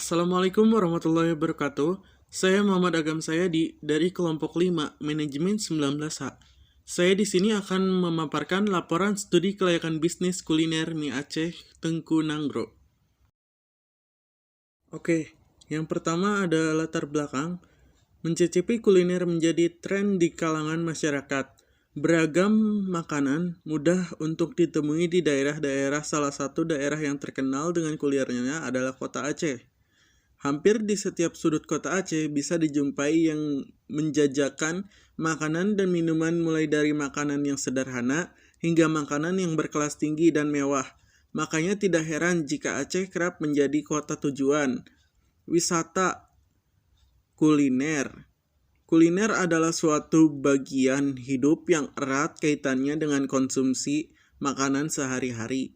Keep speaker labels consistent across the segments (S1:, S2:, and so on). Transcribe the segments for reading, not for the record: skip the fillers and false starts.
S1: Assalamualaikum warahmatullahi wabarakatuh. Saya Muhammad Agam Sayadi dari kelompok 5 Manajemen 19H. Saya di sini akan memaparkan laporan studi kelayakan bisnis kuliner mie Aceh Tengku Nanggro. Oke, yang pertama ada latar belakang. Mencicipi kuliner menjadi tren di kalangan masyarakat. Beragam makanan mudah untuk ditemui di daerah-daerah. Salah satu daerah yang terkenal dengan kulinernya adalah Kota Aceh. Hampir di setiap sudut Kota Aceh bisa dijumpai yang menjajakan makanan dan minuman mulai dari makanan yang sederhana hingga makanan yang berkelas tinggi dan mewah. Makanya tidak heran jika Aceh kerap menjadi kota tujuan wisata kuliner. Kuliner adalah suatu bagian hidup yang erat kaitannya dengan konsumsi makanan sehari-hari.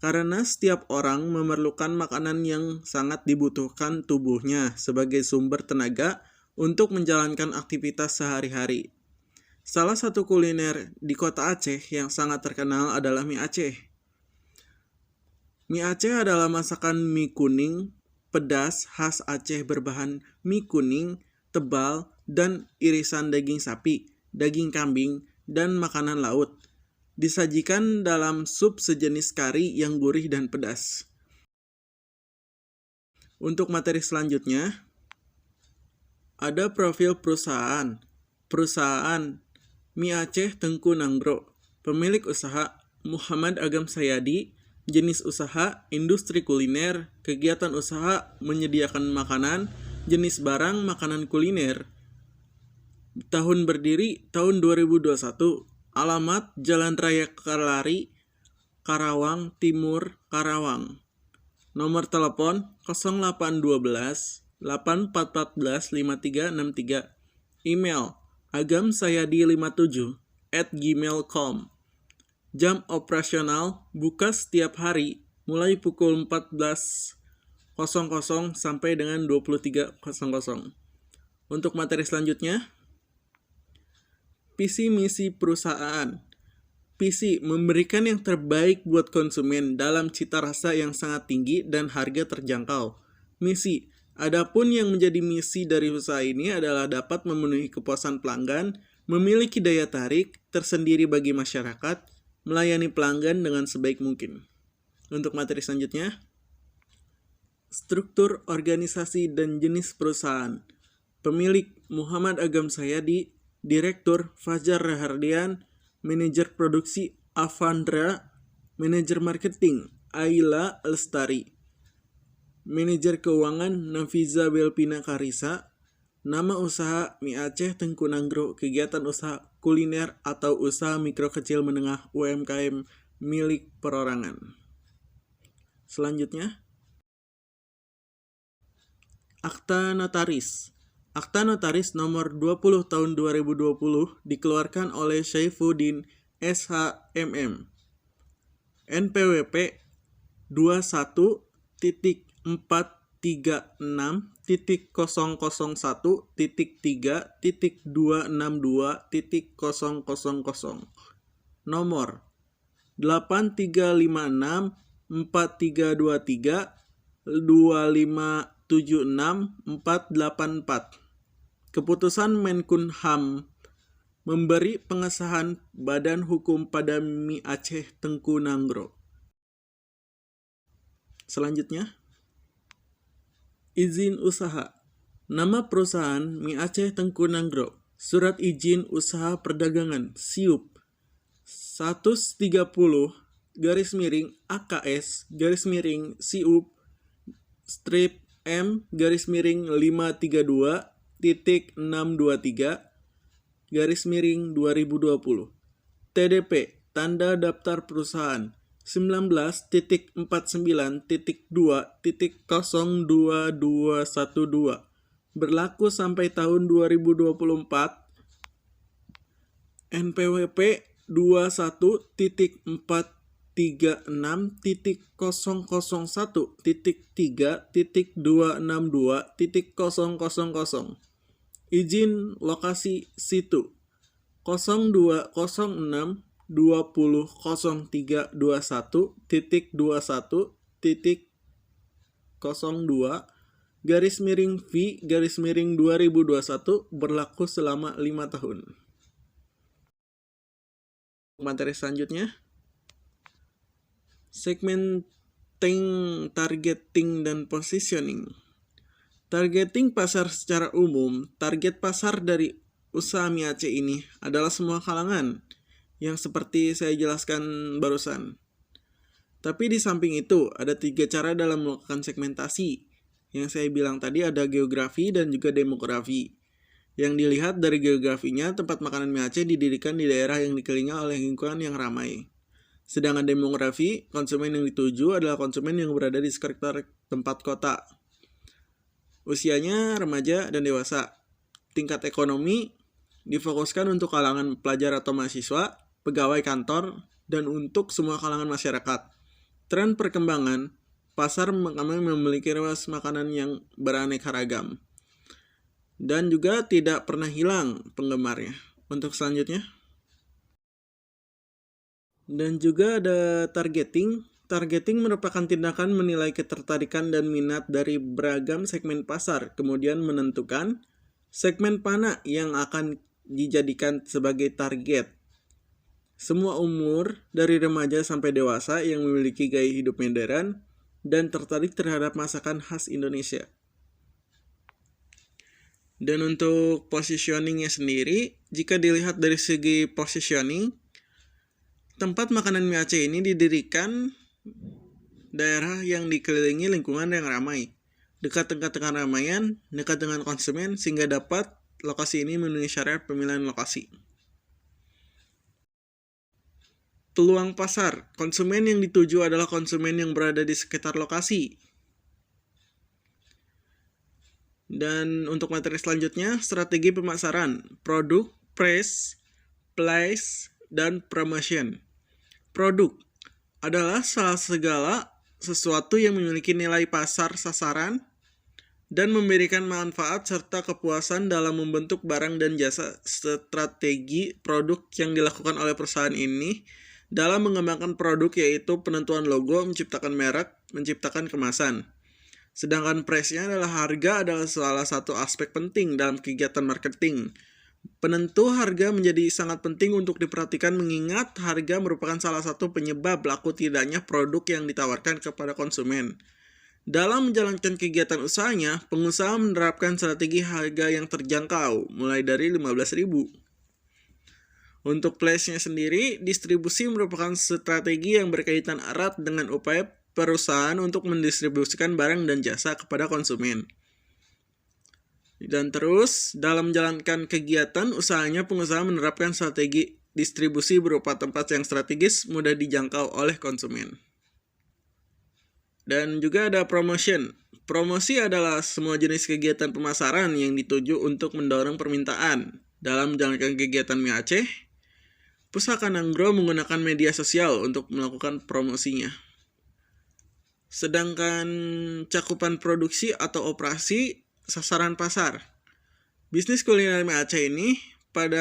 S1: Karena setiap orang memerlukan makanan yang sangat dibutuhkan tubuhnya sebagai sumber tenaga untuk menjalankan aktivitas sehari-hari. Salah satu kuliner di Kota Aceh yang sangat terkenal adalah mie Aceh. Mie Aceh adalah masakan mie kuning pedas khas Aceh berbahan mie kuning, tebal, dan irisan daging sapi, daging kambing, dan makanan laut. Disajikan dalam sup sejenis kari yang gurih dan pedas. Untuk materi selanjutnya, ada profil perusahaan. Perusahaan Mie Aceh Tengku Nanggro. Pemilik usaha Muhammad Agam Sayadi. Jenis usaha industri kuliner. Kegiatan usaha menyediakan makanan. Jenis barang makanan kuliner. Tahun berdiri tahun 2021. Alamat Jalan Raya Kalari, Karawang Timur, Karawang. Nomor telepon 0812 8414 5363. Email agamsayadi57@gmail.com. Jam operasional buka setiap hari mulai pukul 14.00 sampai dengan 23.00. Untuk materi selanjutnya, visi misi perusahaan. Visi memberikan yang terbaik buat konsumen dalam cita rasa yang sangat tinggi dan harga terjangkau. Misi, adapun yang menjadi misi dari usaha ini adalah dapat memenuhi kepuasan pelanggan, memiliki daya tarik tersendiri bagi masyarakat, melayani pelanggan dengan sebaik mungkin. Untuk materi selanjutnya, struktur organisasi dan jenis perusahaan. Pemilik Muhammad Agam Sayadi, Direktur Fajar Rahardian, Manajer Produksi Avandra, Manajer Marketing Aila Lestari, Manajer Keuangan Nafiza Belpina Karisa. Nama usaha Mie Aceh Tengku Nanggro, kegiatan usaha kuliner atau usaha mikro kecil menengah UMKM milik perorangan. Selanjutnya, Akta Notaris. Akta Notaris nomor 20 tahun 2020 dikeluarkan oleh Syaifuddin SHMM. NPWP 21.436.001.3.262.000. Nomor 8356 4323 2576 484. Keputusan Menkumham memberi pengesahan Badan Hukum pada Mie Aceh Tengku Nanggro. Selanjutnya, izin usaha. Nama perusahaan Mie Aceh Tengku Nanggro. Surat izin usaha perdagangan SIUP 130 AKS SIUP strip M /532.623 TDP Tanda Daftar Perusahaan 19.49.2.0212 berlaku sampai tahun 2024. NPWP 21.430.001.3.262.000. Izin lokasi situ 0206.20.03.21.02 /V/2021 berlaku selama 5 tahun. Materi selanjutnya, segmenting, targeting, dan positioning. Targeting pasar secara umum. Target pasar dari usaha mie Aceh ini adalah semua kalangan, yang seperti saya jelaskan barusan. Tapi di samping itu, ada 3 cara dalam melakukan segmentasi. Yang saya bilang tadi ada geografi dan juga demografi. Yang dilihat dari geografinya, tempat makanan mie Aceh didirikan di daerah yang dikelilingi oleh lingkungan yang ramai. Sedangkan demografi, konsumen yang dituju adalah konsumen yang berada di sekitar tempat kota. Usianya remaja dan dewasa. Tingkat ekonomi difokuskan untuk kalangan pelajar atau mahasiswa, pegawai kantor, dan untuk semua kalangan masyarakat. Tren perkembangan, pasar kami memiliki ruas makanan yang beraneka ragam. Dan juga tidak pernah hilang penggemarnya. Untuk selanjutnya. Dan juga ada targeting. Targeting merupakan tindakan menilai ketertarikan dan minat dari beragam segmen pasar, kemudian menentukan segmen mana yang akan dijadikan sebagai target. Semua umur, dari remaja sampai dewasa yang memiliki gaya hidup modern dan tertarik terhadap masakan khas Indonesia. Dan untuk positioningnya sendiri, jika dilihat dari segi positioning, tempat makanan mie Aceh ini didirikan daerah yang dikelilingi lingkungan yang ramai, dekat dengan keramaian, dekat dengan konsumen, sehingga dapat lokasi ini memenuhi syarat pemilihan lokasi. Peluang pasar, konsumen yang dituju adalah konsumen yang berada di sekitar lokasi. Dan untuk materi selanjutnya, strategi pemasaran, produk, price, place, dan promotion. Produk adalah segala sesuatu yang memiliki nilai pasar sasaran dan memberikan manfaat serta kepuasan dalam membentuk barang dan jasa. Strategi produk yang dilakukan oleh perusahaan ini dalam mengembangkan produk yaitu penentuan logo, menciptakan merek, menciptakan kemasan. Sedangkan price-nya adalah harga adalah salah satu aspek penting dalam kegiatan marketing. Penentu harga menjadi sangat penting untuk diperhatikan mengingat harga merupakan salah satu penyebab laku tidaknya produk yang ditawarkan kepada konsumen. Dalam menjalankan kegiatan usahanya, pengusaha menerapkan strategi harga yang terjangkau, mulai dari 15.000. Untuk place-nya sendiri, distribusi merupakan strategi yang berkaitan erat dengan upaya perusahaan untuk mendistribusikan barang dan jasa kepada konsumen. Dan terus, dalam menjalankan kegiatan usahanya, pengusaha menerapkan strategi distribusi berupa tempat yang strategis, mudah dijangkau oleh konsumen. Dan juga ada promotion. Promosi adalah semua jenis kegiatan pemasaran yang dituju untuk mendorong permintaan. Dalam menjalankan kegiatan mie Aceh, Pusaka Nanggro menggunakan media sosial untuk melakukan promosinya. Sedangkan cakupan produksi atau operasi sasaran pasar. Bisnis kuliner mie Aceh ini pada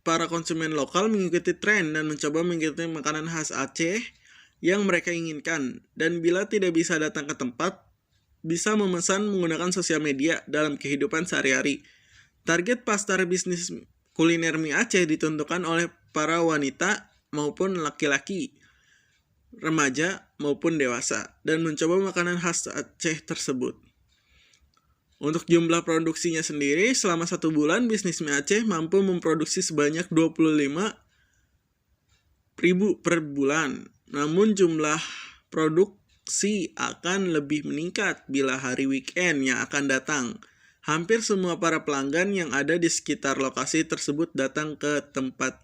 S1: para konsumen lokal mengikuti tren dan mencoba mengikuti makanan khas Aceh yang mereka inginkan. Dan bila tidak bisa datang ke tempat, bisa memesan menggunakan sosial media dalam kehidupan sehari-hari. Target pasar bisnis kuliner mie Aceh ditentukan oleh para wanita maupun laki-laki, remaja maupun dewasa, dan mencoba makanan khas Aceh tersebut. Untuk jumlah produksinya sendiri, selama 1 bulan bisnis mie Aceh mampu memproduksi sebanyak 25.000 per bulan. Namun jumlah produksi akan lebih meningkat bila hari weekend yang akan datang. Hampir semua para pelanggan yang ada di sekitar lokasi tersebut datang ke tempat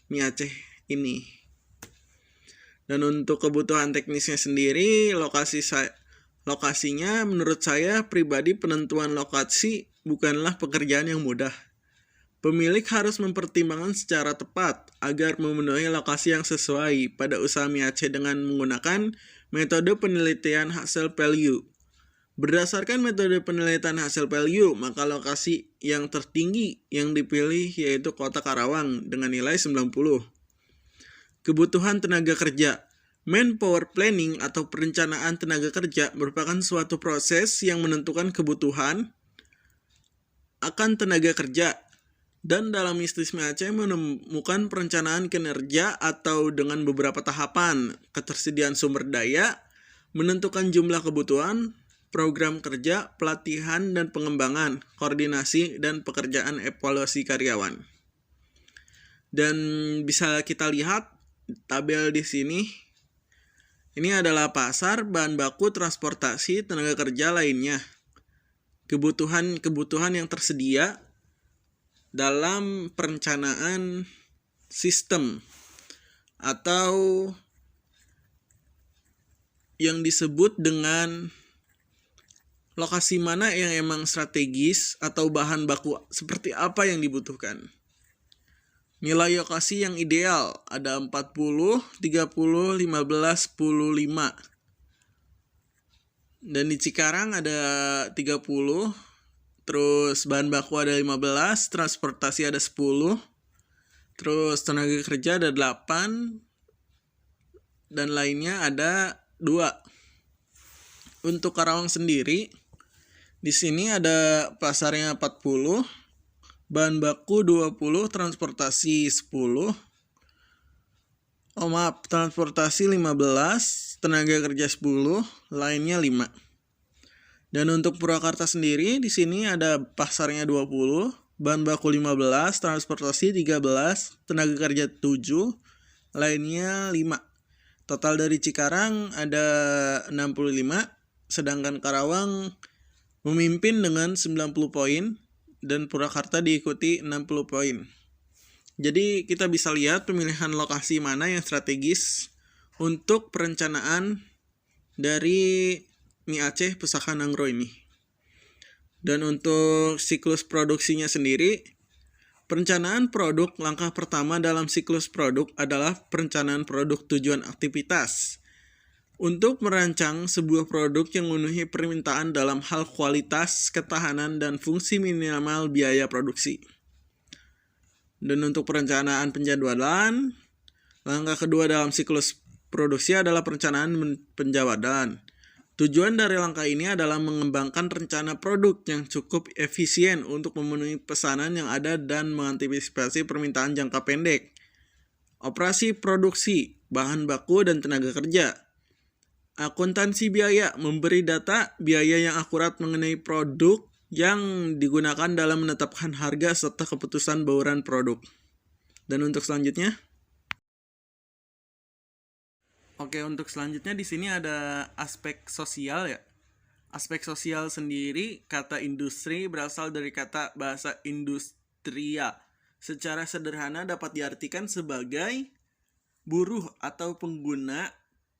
S1: mie Aceh ini. Dan untuk kebutuhan teknisnya sendiri, lokasinya menurut saya pribadi penentuan lokasi bukanlah pekerjaan yang mudah. Pemilik harus mempertimbangkan secara tepat agar memenuhi lokasi yang sesuai pada usaha mie Aceh dengan menggunakan metode penelitian hasil value. Berdasarkan metode penelitian hasil value, maka lokasi yang tertinggi yang dipilih yaitu Kota Karawang dengan nilai 90. Kebutuhan tenaga kerja. Manpower planning atau perencanaan tenaga kerja merupakan suatu proses yang menentukan kebutuhan akan tenaga kerja. Dan dalam Istismi Aceh menemukan perencanaan kinerja atau dengan beberapa tahapan, ketersediaan sumber daya, menentukan jumlah kebutuhan, program kerja, pelatihan dan pengembangan, koordinasi dan pekerjaan evaluasi karyawan. Dan bisa kita lihat tabel di sini. Ini adalah pasar, bahan baku, transportasi, tenaga kerja lainnya. Kebutuhan yang tersedia dalam perencanaan sistem atau yang disebut dengan lokasi mana yang emang strategis atau bahan baku seperti apa yang dibutuhkan. Nilai lokasi yang ideal ada 40, 30, 15, 10, 5. Dan di Cikarang ada 30. Terus bahan baku ada 15, transportasi ada 10, terus tenaga kerja ada 8, dan lainnya ada 2. Untuk Karawang sendiri, di sini ada pasarnya 40, bahan baku 20, transportasi 10, transportasi 15, tenaga kerja 10, lainnya 5. Dan untuk Purwakarta sendiri, di sini ada pasarnya 20, bahan baku 15, transportasi 13, tenaga kerja 7, lainnya 5. Total dari Cikarang ada 65, sedangkan Karawang memimpin dengan 90 poin, dan Purwakarta diikuti 60 poin. Jadi kita bisa lihat pemilihan lokasi mana yang strategis untuk perencanaan dari Mie Aceh Pusaka Nangro ini. Dan untuk siklus produksinya sendiri, perencanaan produk langkah pertama dalam siklus produk adalah perencanaan produk tujuan aktivitas. Untuk merancang sebuah produk yang memenuhi permintaan dalam hal kualitas, ketahanan, dan fungsi minimal biaya produksi. Dan untuk perencanaan penjadwalan, langkah kedua dalam siklus produksi adalah perencanaan penjadwalan. Tujuan dari langkah ini adalah mengembangkan rencana produk yang cukup efisien untuk memenuhi pesanan yang ada dan mengantisipasi permintaan jangka pendek. Operasi produksi, bahan baku, dan tenaga kerja. Akuntansi biaya, memberi data biaya yang akurat mengenai produk yang digunakan dalam menetapkan harga serta keputusan bauran produk. Dan untuk selanjutnya, untuk selanjutnya di sini ada aspek sosial ya. Aspek sosial sendiri, kata industri berasal dari kata bahasa industria. Secara sederhana dapat diartikan sebagai buruh atau pengguna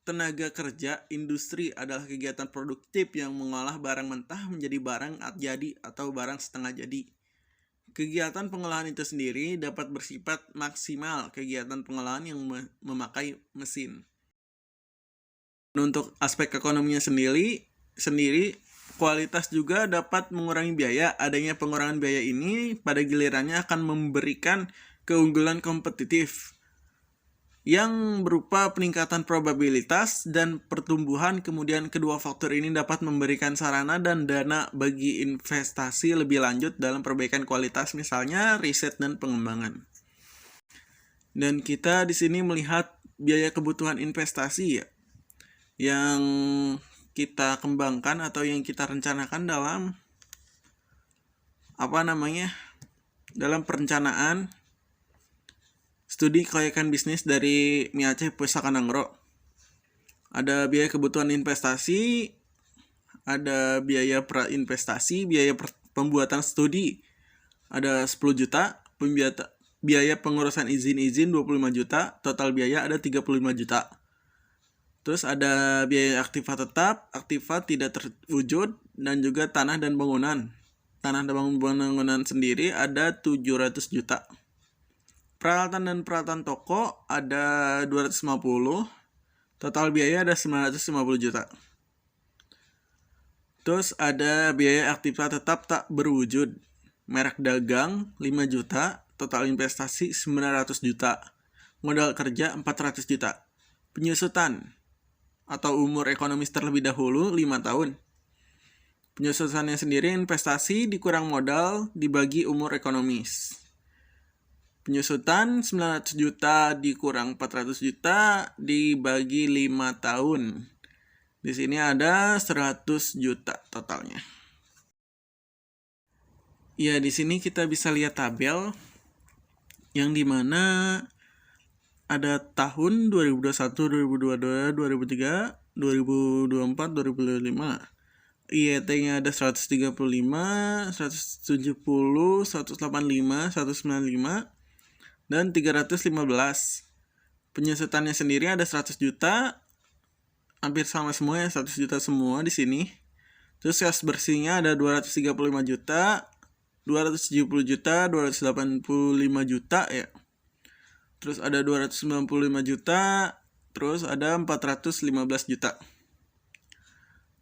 S1: tenaga kerja. Industri adalah kegiatan produktif yang mengolah barang mentah menjadi barang jadi atau barang setengah jadi. Kegiatan pengolahan itu sendiri dapat bersifat maksimal, kegiatan pengolahan yang memakai mesin. Untuk aspek ekonominya sendiri, kualitas juga dapat mengurangi biaya. Adanya pengurangan biaya ini pada gilirannya akan memberikan keunggulan kompetitif yang berupa peningkatan probabilitas dan pertumbuhan. Kemudian kedua faktor ini dapat memberikan sarana dan dana bagi investasi lebih lanjut dalam perbaikan kualitas, misalnya riset dan pengembangan. Dan kita di sini melihat biaya kebutuhan investasi ya, yang kita kembangkan atau yang kita rencanakan dalam dalam perencanaan studi kelayakan bisnis dari Mie Aceh Pusaka Nangro. Ada biaya kebutuhan investasi, ada biaya prainvestasi, biaya pembuatan studi ada 10 juta, biaya pengurusan izin 25 juta, total biaya ada 35 juta. Terus ada biaya aktiva tetap, aktiva tidak terwujud, dan juga tanah dan bangunan. Tanah dan bangunan sendiri ada 700 juta. Peralatan dan peralatan toko ada 250, total biaya ada 950 juta. Terus ada biaya aktiva tetap tak berwujud, merek dagang 5 juta, total investasi 900 juta, modal kerja 400 juta. Penyusutan atau umur ekonomis terlebih dahulu 5 tahun. Penyusutannya sendiri investasi dikurang modal dibagi umur ekonomis. Penyusutan 900 juta dikurang 400 juta dibagi 5 tahun. Di sini ada 100 juta totalnya. Ya, di sini kita bisa lihat tabel yang dimana ada tahun 2021, 2022, 2023, 2024, 2025. IET-nya ada 135, 170, 185, 195, dan 315. Penyusutannya sendiri ada 100 juta, hampir sama semua ya, 100 juta semua di sini. Terus kas bersihnya ada 235 juta, 270 juta, 285 juta ya. Terus ada 295 juta, terus ada 415 juta.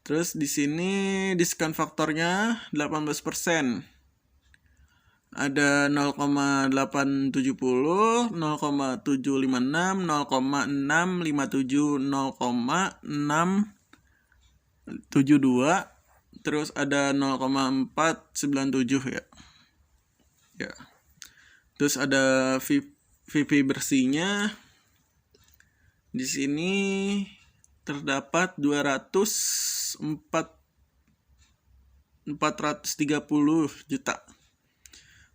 S1: Terus di sini diskon faktornya 18%. Ada 0,870, 0,756, 0,657, 0,672, terus ada 0,497 ya. Ya. Terus ada VP bersihnya. Di sini terdapat 430 juta.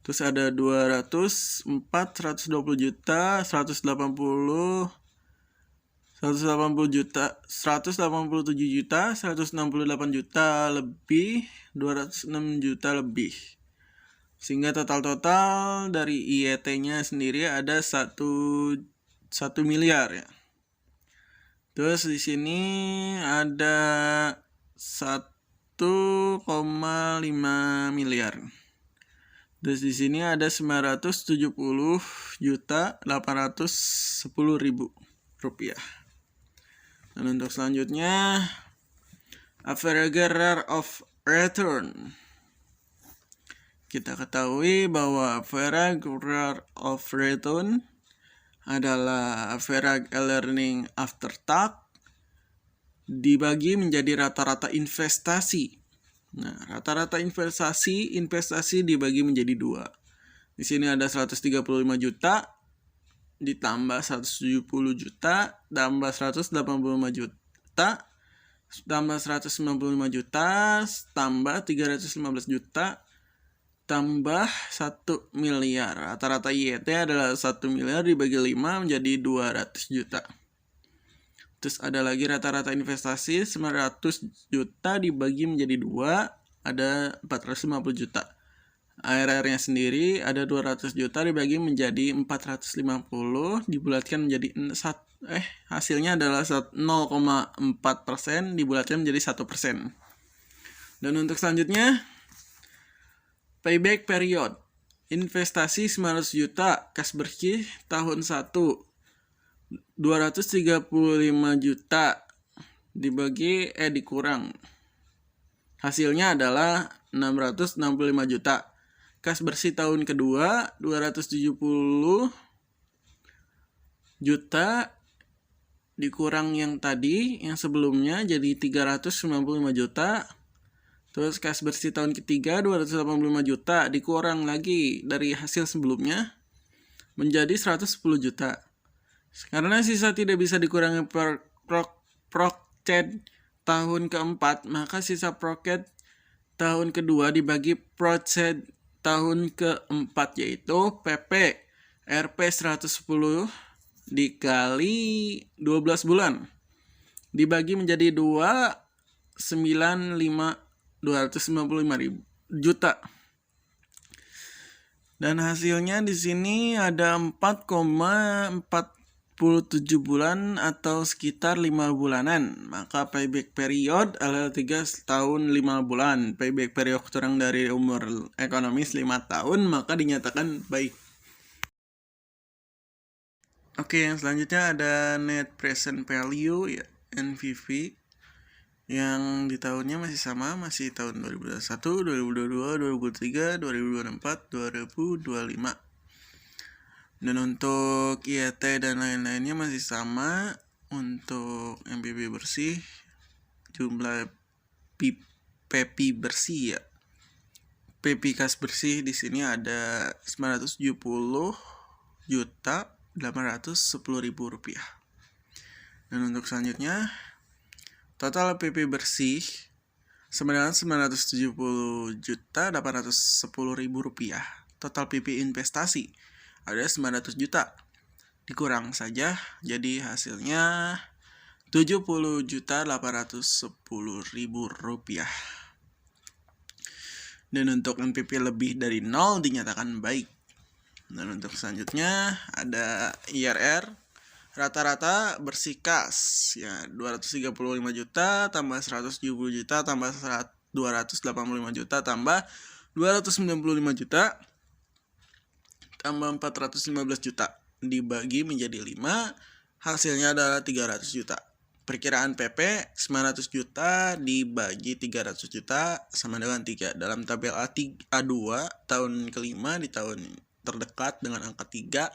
S1: Terus ada 204, 120 juta, 180 juta, 187 juta, 168 juta lebih, 206 juta lebih. Sehingga total dari IET-nya sendiri ada 1 miliar ya. Terus di sini ada 1,5 miliar. Terus di sini ada 970 juta 810 ribu rupiah. Dan untuk selanjutnya, average rate of return. Kita ketahui bahwa average rate of return adalah average earning after tax dibagi menjadi rata-rata investasi. Nah, rata-rata investasi dibagi menjadi 2. Di sini ada 135 juta ditambah 170 juta tambah 185 juta tambah 195 juta tambah 315 juta tambah 1 miliar. Rata-rata IET adalah 1 miliar dibagi 5 menjadi 200 juta. Terus ada lagi rata-rata investasi 900 juta dibagi menjadi 2, ada 450 juta. ARR-nya sendiri ada 200 juta dibagi menjadi 450 dibulatkan menjadi hasilnya adalah 0,4% dibulatkan menjadi 1%. Dan untuk selanjutnya, payback period. Investasi 900 juta, kas bersih tahun 1 235 juta dikurang. Hasilnya adalah 665 juta. Kas bersih tahun kedua 270 juta dikurang yang tadi, yang sebelumnya jadi 395 juta. Terus kas bersih tahun ketiga 285 juta dikurang lagi dari hasil sebelumnya menjadi 110 juta. Karena sisa tidak bisa dikurangi Procet tahun keempat, maka sisa Procet tahun kedua dibagi Procet tahun keempat, yaitu PP Rp 110 dikali 12 bulan dibagi menjadi 295 juta. Dan hasilnya di sini ada 4,47 bulan atau sekitar 5 bulanan. Maka payback period adalah 3 tahun 5 bulan. Payback period kurang dari umur ekonomis 5 tahun, maka dinyatakan baik. Oke, yang selanjutnya ada net present value ya, NPV, yang di tahunnya masih sama, masih tahun 2021, 2022, 2023, 2024, 2025. Dan untuk IET dan lain-lainnya masih sama, Untuk MPP bersih, jumlah PPI bersih ya. PPI kas bersih di sini ada 970.810.000 rupiah. Dan untuk selanjutnya, total PP bersih 970.810.000 rupiah. Total PP investasi ada 900 juta. Dikurang saja, jadi hasilnya 70.810.000 rupiah. Dan untuk NPP lebih dari 0 dinyatakan baik. Dan untuk selanjutnya ada IRR rata-rata bersih kas ya 235 juta tambah 170 juta tambah 285 juta tambah 295 juta tambah 415 juta dibagi menjadi 5, hasilnya adalah 300 juta. Perkiraan PP 900 juta dibagi 300 juta sama dengan 3. Dalam tabel A2 tahun kelima di tahun terdekat dengan angka 3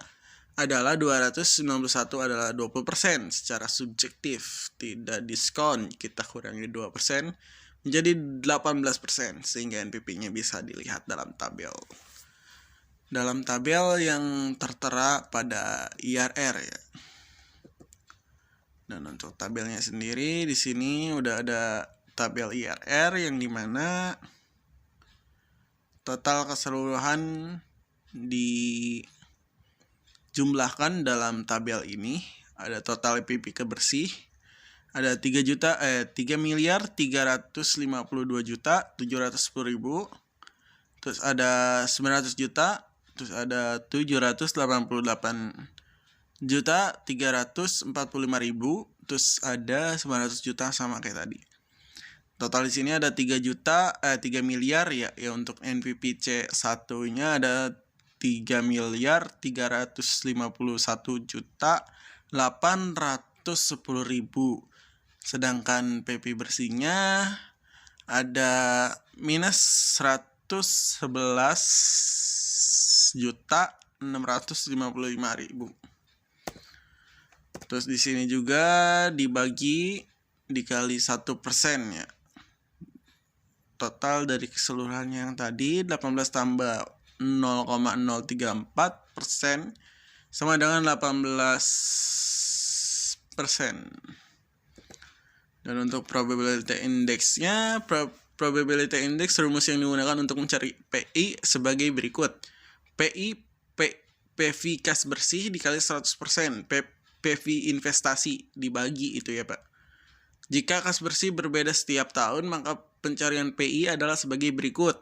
S1: adalah 291 adalah 20% secara subjektif, tidak diskon, kita kurangi 2% menjadi 18% sehingga NPP-nya bisa dilihat dalam tabel. Dalam tabel yang tertera pada IRR ya. Dan untuk tabelnya sendiri di sini udah ada tabel IRR yang dimana total keseluruhan dijumlahkan dalam tabel ini. Ada total PP kebersih ada 3.352.710.000, terus ada 900 juta, terus ada 788.345.000, terus ada 900 juta sama kayak tadi. Total di sini ada 3 miliar ya untuk NPP C1-nya ada 3.351.810.000. Sedangkan PP bersihnya ada minus 111.655.000. Terus di sini juga dikali 1% ya. Total dari keseluruhannya yang tadi 18 tambah 0,034% sama dengan 18%. Dan untuk probability index-nya, probability index rumus yang digunakan untuk mencari PI sebagai berikut. PV kas bersih dikali 100%, PV investasi dibagi itu ya Pak. Jika kas bersih berbeda setiap tahun, maka pencarian PI adalah sebagai berikut.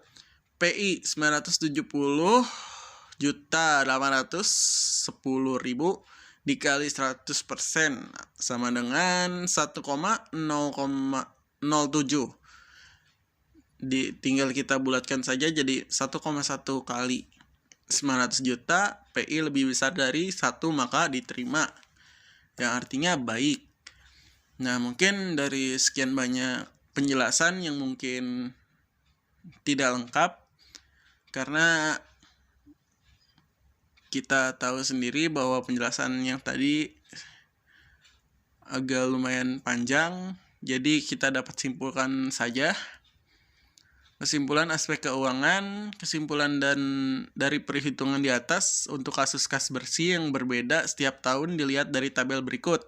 S1: PI 970.810.000 dikali 100% sama dengan 1,007. Tinggal kita bulatkan saja jadi 1,1 kali 900 juta, PI lebih besar dari 1 maka diterima. Yang artinya baik. Nah, mungkin dari sekian banyak penjelasan yang mungkin tidak lengkap karena kita tahu sendiri bahwa penjelasan yang tadi agak lumayan panjang, jadi kita dapat simpulkan saja. Kesimpulan aspek keuangan, kesimpulan dari perhitungan di atas untuk kasus kas bersih yang berbeda setiap tahun dilihat dari tabel berikut.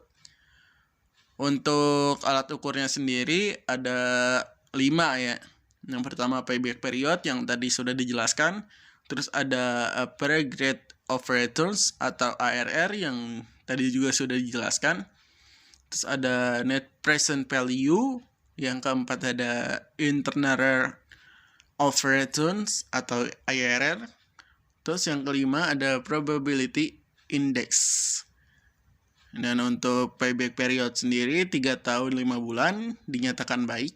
S1: Untuk alat ukurnya sendiri ada 5 ya. Yang pertama payback period yang tadi sudah dijelaskan. Terus ada average rate of returns atau ARR yang tadi juga sudah dijelaskan. Terus ada net present value. Yang keempat ada internal rate of returns atau IRR. Terus yang kelima ada probability index. Dan untuk payback period sendiri 3 tahun 5 bulan dinyatakan baik.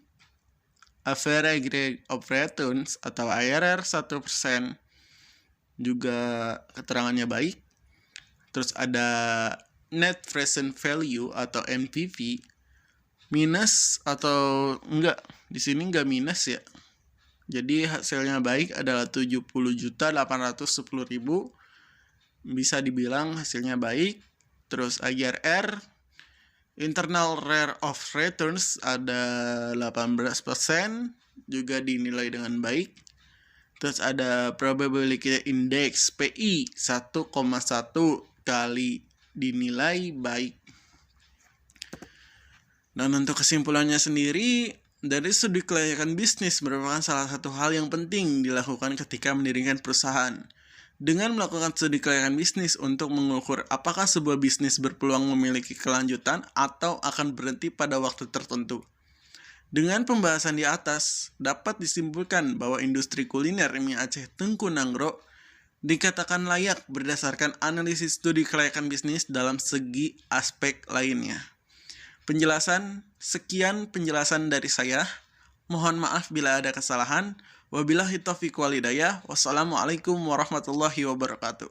S1: Average rate of returns atau IRR 1% juga keterangannya baik. Terus ada net present value atau NPV minus atau enggak, di sini enggak minus ya. Jadi hasilnya baik adalah 70.810.000, bisa dibilang hasilnya baik. Terus IRR Internal rate of returns ada 18%, juga dinilai dengan baik. Terus ada probability index PI 1,1 kali, dinilai baik. Dan untuk kesimpulannya sendiri, dari studi kelayakan bisnis merupakan salah satu hal yang penting dilakukan ketika mendirikan perusahaan. Dengan melakukan studi kelayakan bisnis untuk mengukur apakah sebuah bisnis berpeluang memiliki kelanjutan atau akan berhenti pada waktu tertentu. Dengan pembahasan di atas, dapat disimpulkan bahwa industri kuliner mie Aceh Tengku Nanggro dikatakan layak berdasarkan analisis studi kelayakan bisnis dalam segi aspek lainnya. Sekian penjelasan dari saya. Mohon maaf bila ada kesalahan. Wabillahi taufiq wal hidayah. Wassalamualaikum warahmatullahi wabarakatuh.